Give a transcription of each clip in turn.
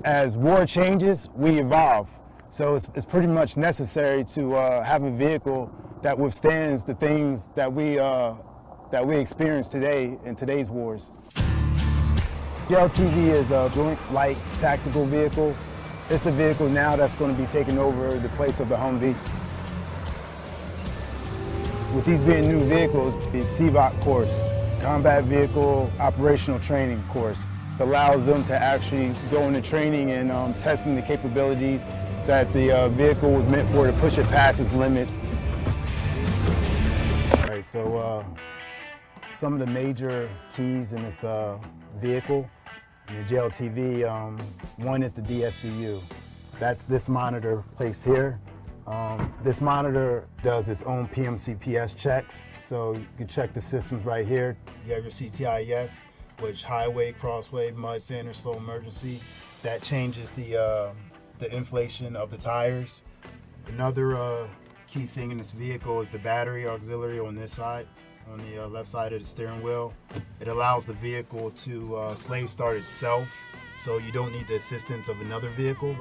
As war changes, we evolve. So it's pretty much necessary to have a vehicle that withstands the things that we experience today in today's wars. JLTV is a Joint Light Tactical Vehicle. It's the vehicle now that's going to be taking over the place of the Humvee. With these being new vehicles, the CVOC course, Combat Vehicle Operational Training course, allows them to actually go into training and testing the capabilities that the vehicle was meant for, to push it past its limits. All right, so some of the major keys in this vehicle, in the JLTV, one is the DSDU. That's this monitor placed here. This monitor does its own PMCPS checks, so you can check the systems right here. You have your CTIS, which highway, crossway, mud, sand, or slow emergency. That changes the inflation of the tires. Another key thing in this vehicle is the battery auxiliary on this side, on the left side of the steering wheel. It allows the vehicle to slave start itself, so you don't need the assistance of another vehicle.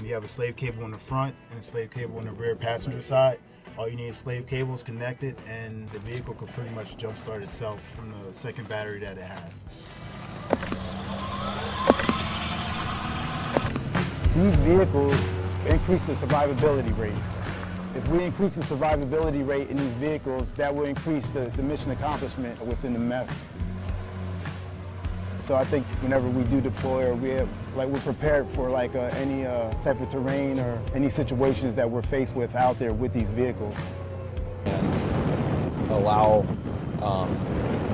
You have a slave cable in the front and a slave cable on the rear passenger side. All you need is slave cables connected, and the vehicle can pretty much jump start itself from the second battery that it has. These vehicles increase the survivability rate. If we increase the survivability rate in these vehicles, that will increase the mission accomplishment within the MEF. So I think whenever we do deploy, or we're prepared for any type of terrain or any situations that we're faced with out there with these vehicles. And allow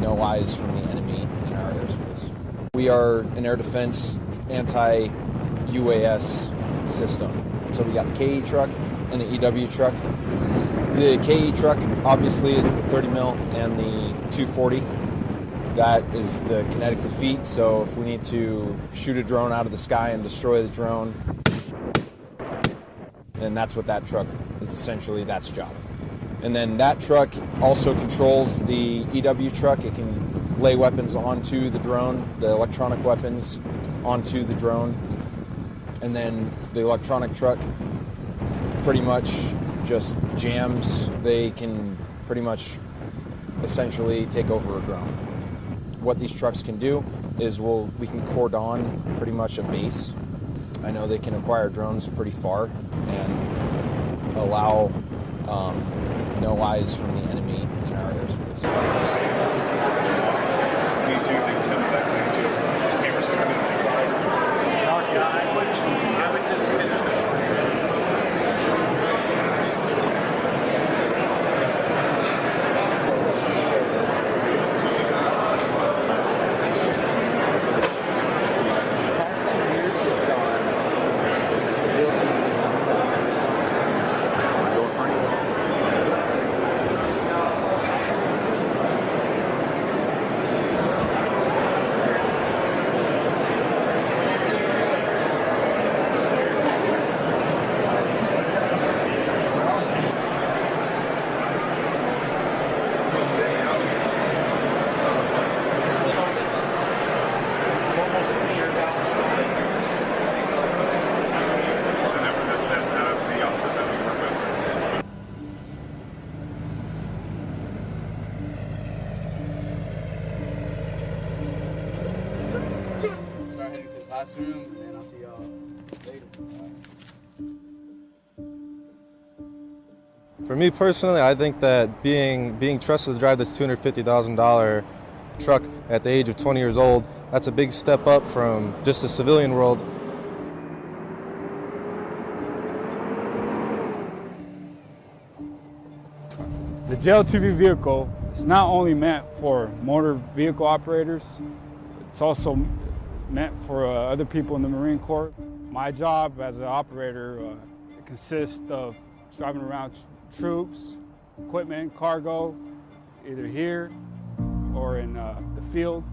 no eyes from the enemy in our airspace. We are an air defense anti-UAS system. So we got the KE truck and the EW truck. The KE truck obviously is the 30 mil and the 240. That is the kinetic defeat, so if we need to shoot a drone out of the sky and destroy the drone, then that's what that truck is, essentially that's job. And then that truck also controls the EW truck. It can lay weapons onto the drone, the electronic weapons onto the drone. And then the electronic truck pretty much just jams. They can pretty much essentially take over a drone. What these trucks can do is we can cordon pretty much a base. I know they can acquire drones pretty far and allow no eyes from the enemy in our airspace. Classroom, and I'll see y'all later. For me personally, I think that being trusted to drive this $250,000 truck at the age of 20 years old, that's a big step up from just the civilian world. The JLTV vehicle is not only meant for motor vehicle operators, it's also meant for other people in the Marine Corps. My job as an operator consists of driving around troops, equipment, cargo, either here or in the field.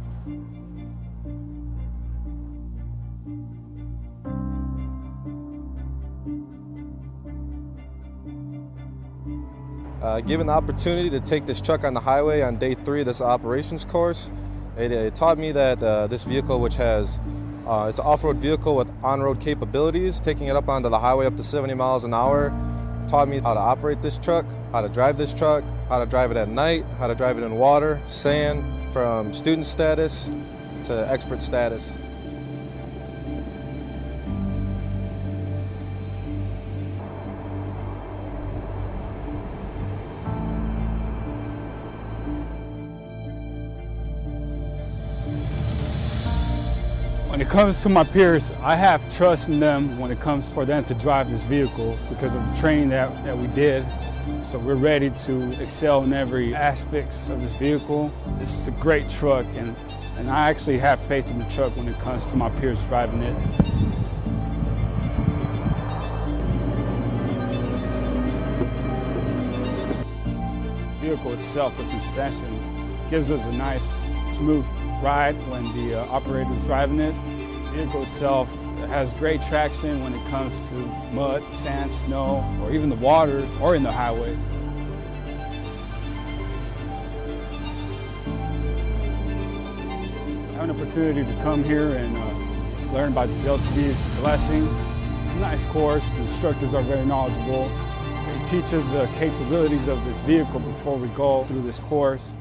Given the opportunity to take this truck on the highway on day 3 of this operations course, it taught me that this vehicle, which has It's an off-road vehicle with on-road capabilities, taking it up onto the highway up to 70 miles an hour. Taught me how to operate this truck, how to drive this truck, how to drive it at night, how to drive it in water, sand, from student status to expert status. When it comes to my peers, I have trust in them when it comes for them to drive this vehicle because of the training that we did. So we're ready to excel in every aspect of this vehicle. This is a great truck, and I actually have faith in the truck when it comes to my peers driving it. The vehicle itself, the suspension, gives us a nice, smooth ride when the operator is driving it. The vehicle itself has great traction when it comes to mud, sand, snow, or even the water or in the highway. Having an opportunity to come here and learn about JLTV's blessing. It's a nice course. The instructors are very knowledgeable. They teach us the capabilities of this vehicle before we go through this course.